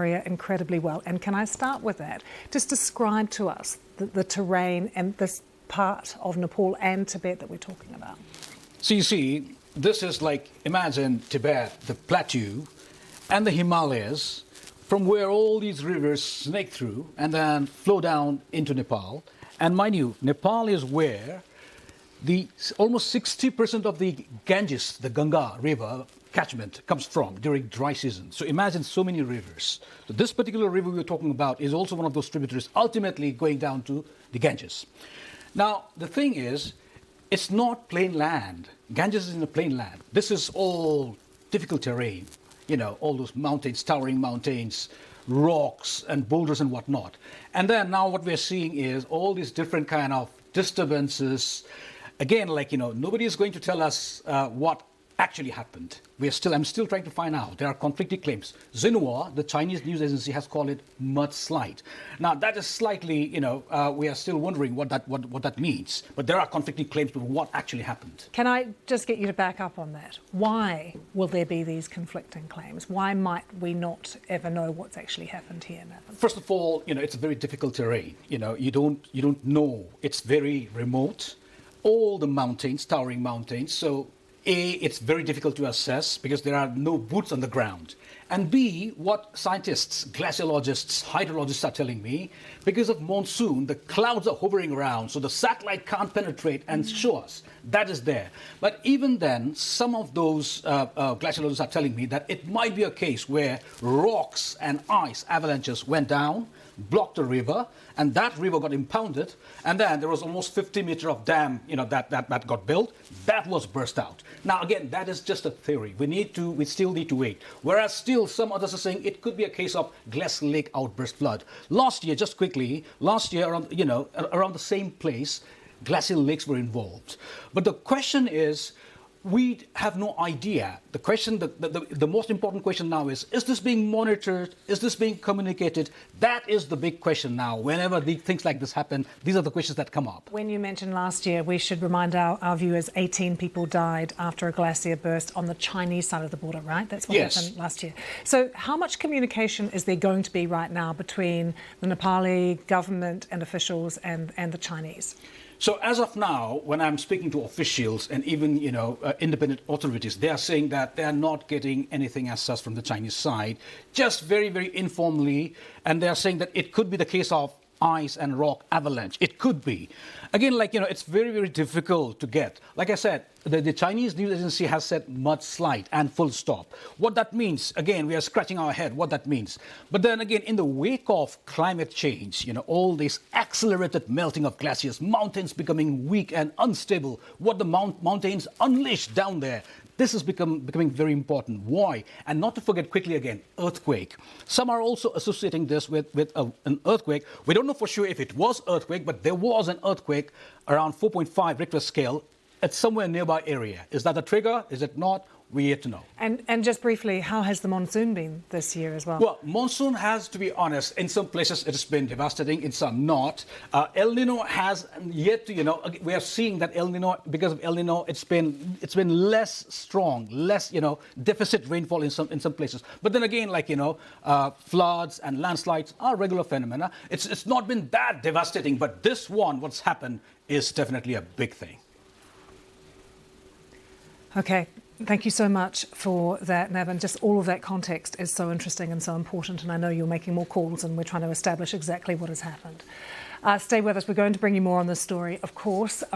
area incredibly well. And can I start with that? Just describe to us the terrain and this part of Nepal and Tibet that we're talking about. So you see, this is like, imagine Tibet, the plateau, and the Himalayas, from where all these rivers snake through and then flow down into Nepal. And mind you, Nepal is where almost 60% of the Ganges, the Ganga river catchment, comes from during dry season. So imagine so many rivers. So this particular river we're talking about is also one of those tributaries, ultimately going down to the Ganges. Now, the thing is, it's not plain land. Ganges is in a plain land. This is all difficult terrain. You know, all those mountains, towering mountains, rocks and boulders and whatnot. And then now what we're seeing is all these different kind of disturbances. Again, like, you know, nobody is going to tell us what actually happened. I'm still trying to find out. There are conflicting claims. Xinhua, the Chinese news agency, has called it mudslide. Now, that is slightly, you know, we are still wondering what that means. But there are conflicting claims to what actually happened. Can I just get you to back up on that? Why will there be these conflicting claims? Why might we not ever know what's actually happened here, Nathan? First of all, you know, it's a very difficult terrain. You know, you don't know. It's very remote. All the mountains, towering mountains. So it's very difficult to assess because there are no boots on the ground. And B, what scientists, glaciologists, hydrologists are telling me, because of monsoon, the clouds are hovering around, so the satellite can't penetrate and show us. That is there. But even then, some of those glaciologists are telling me that it might be a case where rocks and ice avalanches went down, blocked the river, and that river got impounded, and then there was almost 50 meters of dam, you know, that got built. That was burst out. Now, again, that is just a theory. We still need to wait. Whereas still some others are saying it could be a case of glacial lake outburst flood. Last year, just quickly, around the same place, glacial lakes were involved. But the question is, we have no idea. The question, the most important question now is this being monitored? Is this being communicated? That is the big question now. Whenever things like this happen, these are the questions that come up. When you mentioned last year, we should remind our viewers 18 people died after a glacier burst on the Chinese side of the border, right? That's what happened last year. So how much communication is there going to be right now between the Nepali government and officials and the Chinese? So as of now, when I'm speaking to officials and even, you know, independent authorities, they are saying that they are not getting anything as such from the Chinese side, just very, very informally. And they are saying that it could be the case of ice and rock avalanche. It could be. Again, like, you know, it's very, very difficult to get. Like I said, the Chinese news agency has said mudslide and full stop. What that means, again, we are scratching our head what that means. But then again, in the wake of climate change, you know, all this accelerated melting of glaciers, mountains becoming weak and unstable, what the mountains unleash down there, this is becoming very important. Why? And not to forget quickly again, earthquake. Some are also associating this with an earthquake. We don't know for sure if it was earthquake, but there was an earthquake around 4.5 Richter scale at somewhere nearby area. Is that a trigger? Is it not? We're yet to know. And just briefly, how has the monsoon been this year as well? Well, monsoon has, to be honest, in some places it has been devastating, in some not. El Nino has yet to, you know, we are seeing that El Nino, because of El Nino, it's been less strong, less, you know, deficit rainfall in some places. But then again, like, you know, floods and landslides are regular phenomena. It's not been that devastating, but this one, what's happened, is definitely a big thing. Okay. Thank you so much for that, Nav. Just all of that context is so interesting and so important. And I know you're making more calls and we're trying to establish exactly what has happened. Stay with us. We're going to bring you more on this story, of course.